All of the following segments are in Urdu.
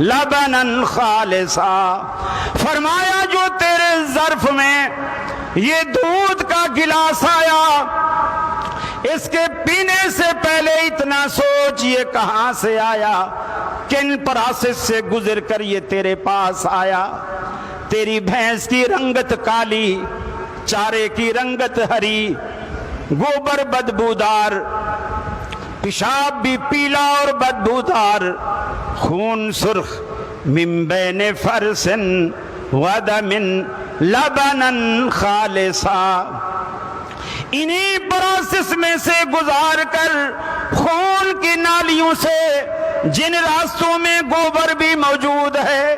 لبنا خالصا، فرمایا جو تیرے ظرف میں یہ دودھ کا گلاس آیا، اس کے پینے سے پہلے اتنا سوچ یہ کہاں سے آیا، کن پروسیس سے گزر کر یہ تیرے پاس آیا۔ تیری بھینس کی رنگت کالی، چارے کی رنگت ہری، گوبر بدبودار، پیشاب بھی پیلا اور بدبودار، خون سرخ، من بین فرس ودم لبنا خالصا۔ انہی پروسیس میں سے گزار کر خون کی نالیوں سے، جن راستوں میں گوبر بھی موجود ہے،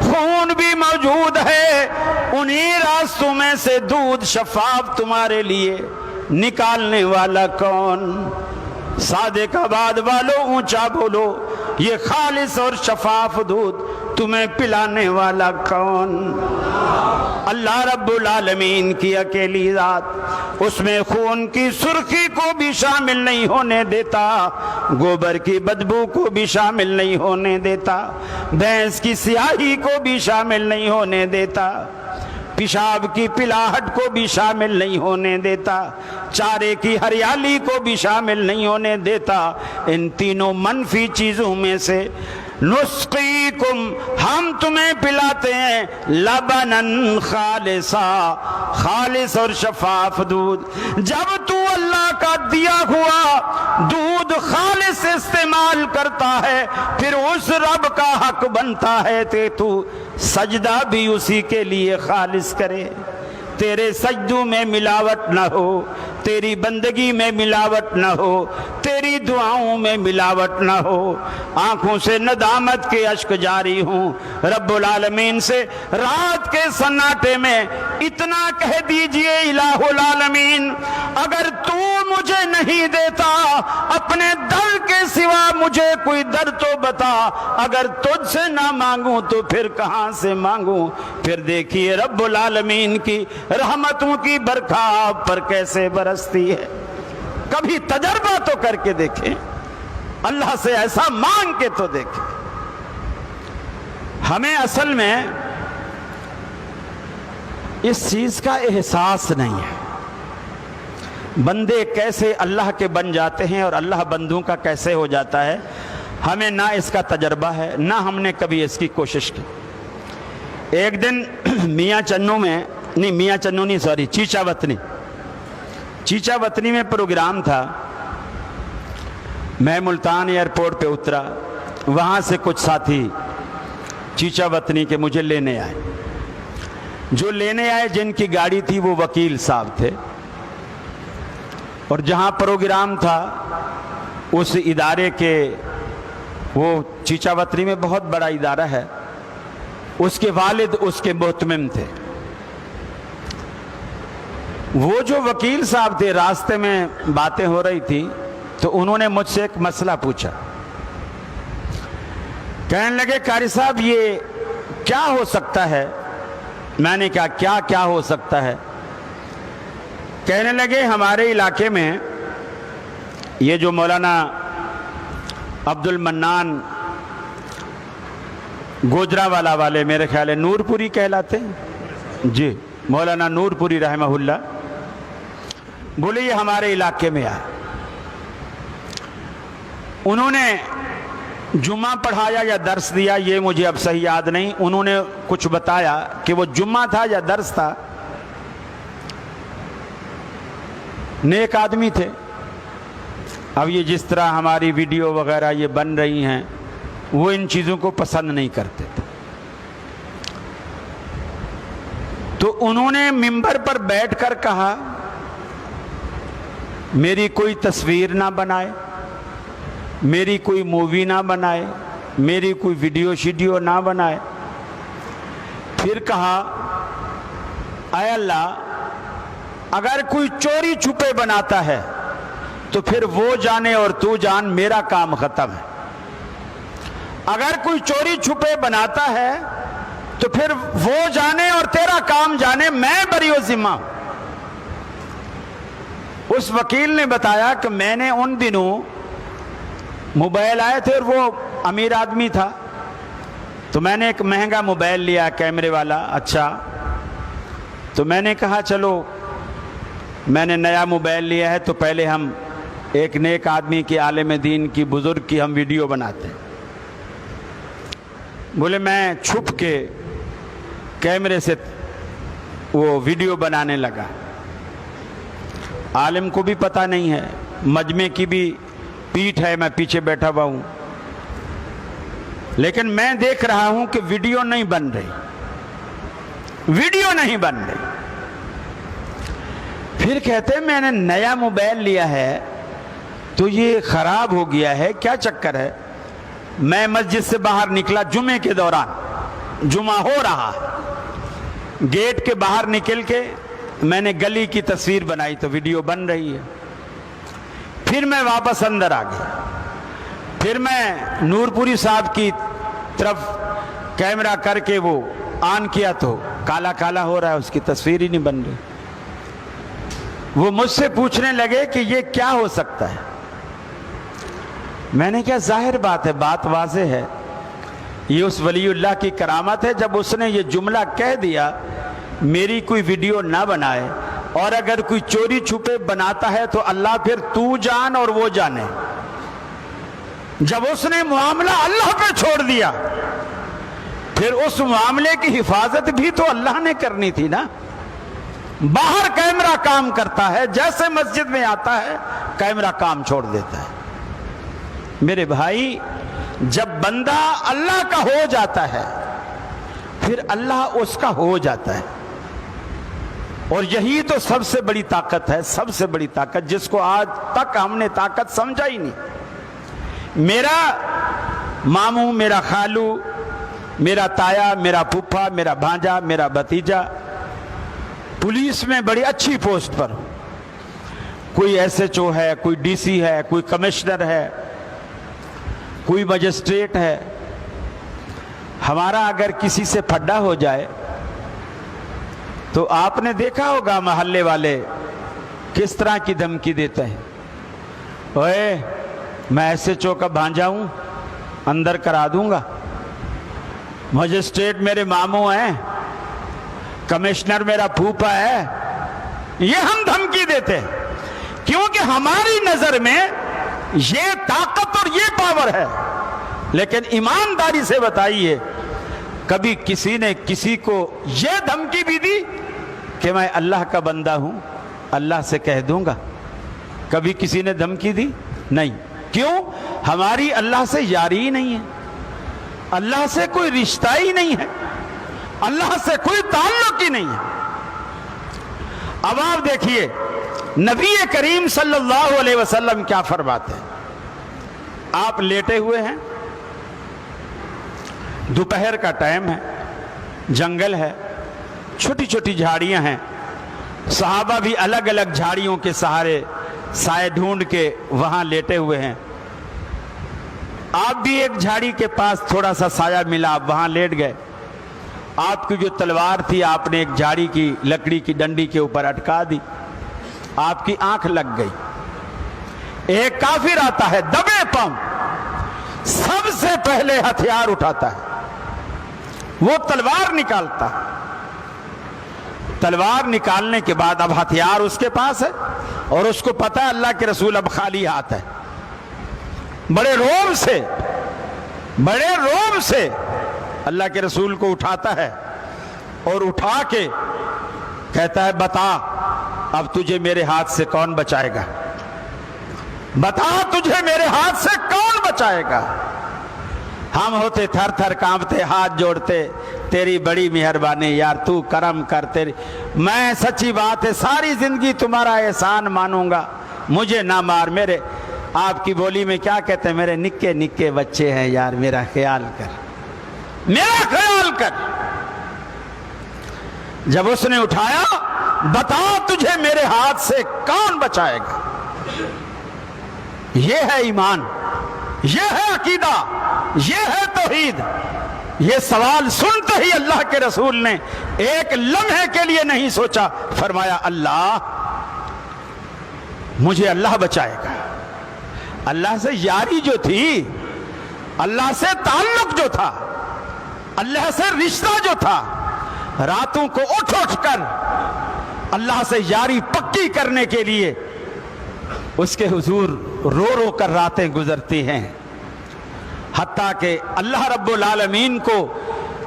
خون بھی موجود ہے، انہی راستوں میں سے دودھ شفاف تمہارے لیے نکالنے والا کون؟ صادق آباد والو اونچا بولو، یہ خالص اور شفاف دودھ تمہیں پلانے والا کون؟ اللہ رب العالمین کی اکیلی ذات، اس میں خون کی سرخی کو بھی شامل نہیں ہونے دیتا، گوبر کی بدبو کو بھی شامل نہیں ہونے دیتا، بھینس کی سیاہی کو بھی شامل نہیں ہونے دیتا، پیشاب کی پلاہٹ کو بھی شامل نہیں ہونے دیتا، چارے کی ہریالی کو بھی شامل نہیں ہونے دیتا۔ ان تینوں منفی چیزوں میں سے نسقیکم، ہم تمہیں پلاتے ہیں، لبنن خالصا، خالص اور شفاف دودھ۔ جب تو اللہ کا دیا ہوا دودھ خالص استعمال کرتا ہے، پھر اس رب کا حق بنتا ہے کہ تو سجدہ بھی اسی کے لیے خالص کرے، تیرے سجدوں میں ملاوٹ نہ ہو، تیری بندگی میں ملاوٹ نہ ہو، تیری دعاؤں میں ملاوٹ نہ ہو۔ آنکھوں سے ندامت کے اشک جاری ہوں، رب العالمین سے رات کے سناٹے میں اتنا کہہ دیجئے الہ العالمین، اگر تو مجھے نہیں دیتا، اپنے در کے سوا مجھے کوئی در تو بتا، اگر تجھ سے نہ مانگوں تو پھر کہاں سے مانگوں؟ پھر دیکھیے رب العالمین کی رحمتوں کی برکھا آپ پر کیسے برستی ہے۔ کبھی تجربہ تو کر کے دیکھیں، اللہ سے ایسا مانگ کے تو دیکھیں۔ ہمیں اصل میں اس چیز کا احساس نہیں ہے، بندے کیسے اللہ کے بن جاتے ہیں اور اللہ بندوں کا کیسے ہو جاتا ہے، ہمیں نہ اس کا تجربہ ہے، نہ ہم نے کبھی اس کی کوشش کی۔ ایک دن چیچا وطنی میں پروگرام تھا، میں ملتان ایئرپورٹ پہ اترا، وہاں سے کچھ ساتھی چیچا وطنی کے مجھے لینے آئے، جو لینے آئے جن کی گاڑی تھی وہ وکیل صاحب تھے، اور جہاں پروگرام تھا اس ادارے کے، وہ چیچا وطنی میں بہت بڑا ادارہ ہے، اس کے والد اس کے محتمم تھے۔ وہ جو وکیل صاحب تھے، راستے میں باتیں ہو رہی تھی تو انہوں نے مجھ سے ایک مسئلہ پوچھا، کہنے لگے قاری صاحب یہ کیا ہو سکتا ہے؟ میں نے کہا کیا ہو سکتا ہے؟ کہنے لگے ہمارے علاقے میں یہ جو مولانا عبد المنان گوجرانوالا والے، میرے خیال ہے نور پوری کہلاتے ہیں، جی مولانا نور پوری رحمہ اللہ، بولے یہ ہمارے علاقے میں آئے، انہوں نے جمعہ پڑھایا یا درس دیا یہ مجھے اب صحیح یاد نہیں، انہوں نے کچھ بتایا کہ وہ جمعہ تھا یا درس تھا، نیک آدمی تھے۔ اب یہ جس طرح ہماری ویڈیو وغیرہ یہ بن رہی ہیں، وہ ان چیزوں کو پسند نہیں کرتے تھے، تو انہوں نے ممبر پر بیٹھ کر کہا میری کوئی تصویر نہ بنائے، میری کوئی مووی نہ بنائے، میری کوئی ویڈیو شیڈیو نہ بنائے۔ پھر کہا اے اللہ، اگر کوئی چوری چھپے بناتا ہے تو پھر وہ جانے اور تو جان، میرا کام ختم ہے۔ اگر کوئی چوری چھپے بناتا ہے تو پھر وہ جانے اور تیرا کام جانے، میں بری و ذمہ ہوں۔ اس وکیل نے بتایا کہ میں نے ان دنوں موبائل آئے تھے اور وہ امیر آدمی تھا، تو میں نے ایک مہنگا موبائل لیا کیمرے والا اچھا، تو میں نے کہا چلو میں نے نیا موبائل لیا ہے تو پہلے ہم ایک نیک آدمی کی، عالم دین کی، بزرگ کی ہم ویڈیو بناتے ہیں۔ بولے میں چھپ کے کیمرے سے وہ ویڈیو بنانے لگا، عالم کو بھی پتہ نہیں ہے، مجمع کی بھی پیٹھ ہے، میں پیچھے بیٹھا ہوا ہوں، لیکن میں دیکھ رہا ہوں کہ ویڈیو نہیں بن رہی، ویڈیو نہیں بن رہی۔ پھر کہتے میں نے نیا موبائل لیا ہے تو یہ خراب ہو گیا ہے، کیا چکر ہے؟ میں مسجد سے باہر نکلا جمعے کے دوران، جمعہ ہو رہا، گیٹ کے باہر نکل کے میں نے گلی کی تصویر بنائی تو ویڈیو بن رہی ہے۔ پھر میں واپس اندر آ گیا، پھر میں نور پوری صاحب کی طرف کیمرہ کر کے وہ آن کیا تو کالا کالا ہو رہا ہے، اس کی تصویر ہی نہیں بن رہی۔ وہ مجھ سے پوچھنے لگے کہ یہ کیا ہو سکتا ہے؟ میں نے کہا ظاہر بات ہے، بات واضح ہے، یہ اس ولی اللہ کی کرامت ہے، جب اس نے یہ جملہ کہہ دیا میری کوئی ویڈیو نہ بنائے، اور اگر کوئی چوری چھپے بناتا ہے تو اللہ پھر تو جان اور وہ جانے۔ جب اس نے معاملہ اللہ پہ چھوڑ دیا پھر اس معاملے کی حفاظت بھی تو اللہ نے کرنی تھی نا۔ باہر کیمرہ کام کرتا ہے، جیسے مسجد میں آتا ہے کیمرہ کام چھوڑ دیتا ہے۔ میرے بھائی جب بندہ اللہ کا ہو جاتا ہے پھر اللہ اس کا ہو جاتا ہے، اور یہی تو سب سے بڑی طاقت ہے، سب سے بڑی طاقت جس کو آج تک ہم نے طاقت سمجھا ہی نہیں۔ میرا ماموں، میرا خالو، میرا تایا، میرا پھپھا، میرا بھانجا، میرا بھتیجا پولیس میں بڑی اچھی پوسٹ پر ہو، کوئی ایس ایچ او ہے، کوئی ڈی سی ہے، کوئی کمشنر ہے، کوئی مجسٹریٹ ہے۔ ہمارا اگر کسی سے پھڈا ہو جائے تو آپ نے دیکھا ہوگا محلے والے کس طرح کی دھمکی دیتے ہیں، اوئے میں ایسے چوکا بھانجا ہوں، اندر کرا دوں گا، مجسٹریٹ میرے ماموں ہیں، کمشنر میرا پھوپھا ہے، یہ ہم دھمکی دیتے ہیں کیونکہ ہماری نظر میں یہ طاقت اور یہ پاور ہے۔ لیکن ایمانداری سے بتائیے کبھی کسی نے کسی کو یہ دھمکی بھی دی کہ میں اللہ کا بندہ ہوں، اللہ سے کہہ دوں گا؟ کبھی کسی نے دھمکی دی؟ نہیں۔ کیوں؟ ہماری اللہ سے یاری ہی نہیں ہے، اللہ سے کوئی رشتہ ہی نہیں ہے، اللہ سے کوئی تعلق ہی نہیں ہے۔ اب آپ دیکھیے نبی کریم صلی اللہ علیہ وسلم کیا فرماتے ہیں۔ آپ لیٹے ہوئے ہیں، دوپہر کا ٹائم ہے، جنگل ہے، چھوٹی چھوٹی جھاڑیاں ہیں، صحابہ بھی الگ الگ جھاڑیوں کے سہارے سائے ڈھونڈ کے وہاں لیٹے ہوئے ہیں۔ آپ بھی ایک جھاڑی کے پاس تھوڑا سا سایہ ملا، آپ وہاں لیٹ گئے۔ آپ کی جو تلوار تھی آپ نے ایک جھاڑی کی لکڑی کی ڈنڈی کے اوپر اٹکا دی، آپ کی آنکھ لگ گئی۔ ایک کافر آتا ہے دبے پاؤں، سب سے پہلے ہتھیار اٹھاتا ہے، وہ تلوار نکالتا ہے۔ تلوار نکالنے کے بعد اب ہتھیار اس کے پاس ہے اور اس کو پتا ہے اللہ کے رسول اب خالی ہاتھ ہے۔ بڑے روم سے اللہ کے رسول کو اٹھاتا ہے اور اٹھا کے کہتا ہے بتا اب تجھے میرے ہاتھ سے کون بچائے گا، بتا تجھے میرے ہاتھ سے کون بچائے گا۔ ہم ہوتے تھر تھر کانپتے، ہاتھ جوڑتے، تیری بڑی مہربانی یار، تو کرم کر، تیری میں سچی بات ہے ساری زندگی تمہارا احسان مانوں گا، مجھے نہ مار۔ میرے آپ کی بولی میں کیا کہتے ہیں، میرے نکے نکے بچے ہیں یار، میرا خیال کر، میرا خیال کر۔ جب اس نے اٹھایا بتا تجھے میرے ہاتھ سے کون بچائے گا۔ یہ ہے ایمان، یہ ہے عقیدہ، یہ ہے توحید۔ یہ سوال سنتے ہی اللہ کے رسول نے ایک لمحے کے لیے نہیں سوچا، فرمایا اللہ مجھے اللہ بچائے گا۔ اللہ سے یاری جو تھی، اللہ سے تعلق جو تھا، اللہ سے رشتہ جو تھا، راتوں کو اٹھ اٹھ کر اللہ سے یاری پکی کرنے کے لیے اس کے حضور رو رو کر راتیں گزرتی ہیں، حتیٰ کہ اللہ رب العالمین کو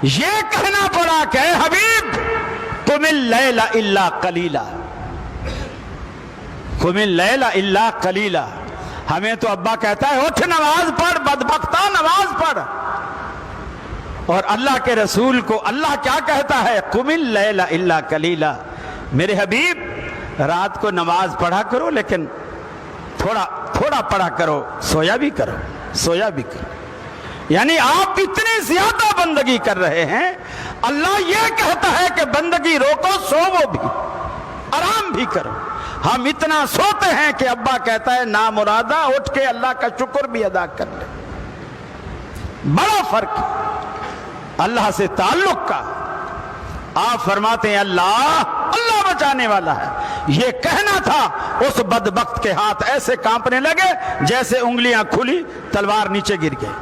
یہ کہنا پڑا کہ اے حبیب قم اللیل الا قلیلا، قم اللیل الا قلیلا۔ ہمیں تو ابا کہتا ہے اٹھ نماز پڑھ بدبختہ نماز پڑھ، اور اللہ کے رسول کو اللہ کیا کہتا ہے؟ قم اللیل الا قلیلا، میرے حبیب رات کو نماز پڑھا کرو لیکن تھوڑا پڑھا کرو، سویا بھی کرو، سویا بھی کرو۔ یعنی آپ اتنی زیادہ بندگی کر رہے ہیں، اللہ یہ کہتا ہے کہ بندگی روکو، سوو بھی، آرام بھی کرو۔ ہم اتنا سوتے ہیں کہ ابا کہتا ہے نامرادہ اٹھ کے اللہ کا شکر بھی ادا کر لے۔ بڑا فرق ہے اللہ سے تعلق کا۔ آپ فرماتے ہیں اللہ بچانے والا ہے، یہ کہنا تھا اس بدبخت کے ہاتھ ایسے کانپنے لگے جیسے انگلیاں کھلی، تلوار نیچے گر گئے۔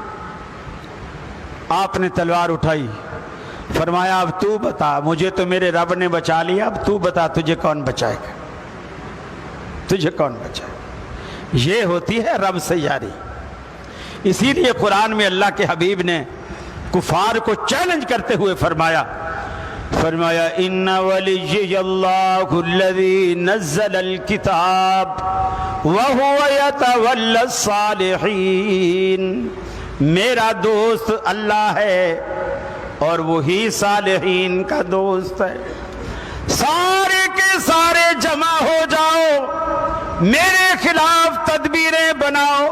آپ نے تلوار اٹھائی، فرمایا اب تو بتا، مجھے تو میرے رب نے بچا لیا، اب تو بتا تجھے کون بچائے گا، تجھے کون بچائے گا؟ یہ ہوتی ہے رب سے یاری۔ اسی لیے قرآن میں اللہ کے حبیب نے کفار کو چیلنج کرتے ہوئے فرمایا ان ولی اللہ الذی نزل الکتاب وہو یتولی الصالحین، میرا دوست اللہ ہے اور وہی صالحین کا دوست ہے۔ سارے کے سارے جمع ہو جاؤ، میرے خلاف تدبیریں بناؤ،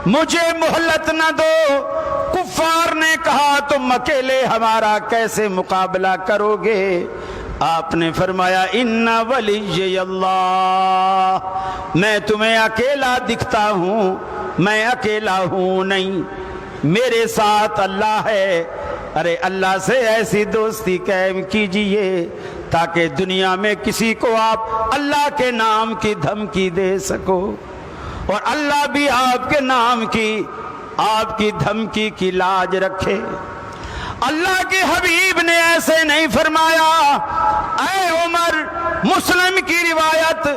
مجھے مہلت نہ دو۔ کفار نے کہا تم اکیلے ہمارا کیسے مقابلہ کرو گے؟ آپ نے فرمایا ان ولی اللہ، میں تمہیں اکیلا دکھتا ہوں، میں اکیلا ہوں نہیں، میرے ساتھ اللہ ہے۔ ارے اللہ سے ایسی دوستی قائم کیجئے تاکہ دنیا میں کسی کو آپ اللہ کے نام کی دھمکی دے سکو، اور اللہ بھی آپ کے نام کی، آپ کی دھمکی کی لاج رکھے۔ اللہ کے حبیب نے ایسے نہیں فرمایا۔ اے عمر، مسلم کی روایت،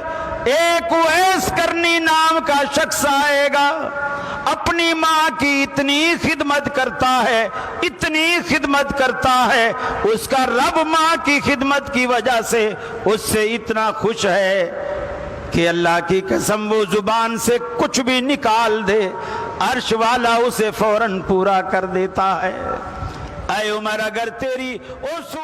ایک اویس کرنی نام کا شخص آئے گا، اپنی ماں کی اتنی خدمت کرتا ہے، اتنی خدمت کرتا ہے، اس کا رب ماں کی خدمت کی وجہ سے اس سے اتنا خوش ہے کہ اللہ کی قسم وہ زبان سے کچھ بھی نکال دے، عرش والا اسے فوراً پورا کر دیتا ہے۔ اے عمر، اگر تیری اس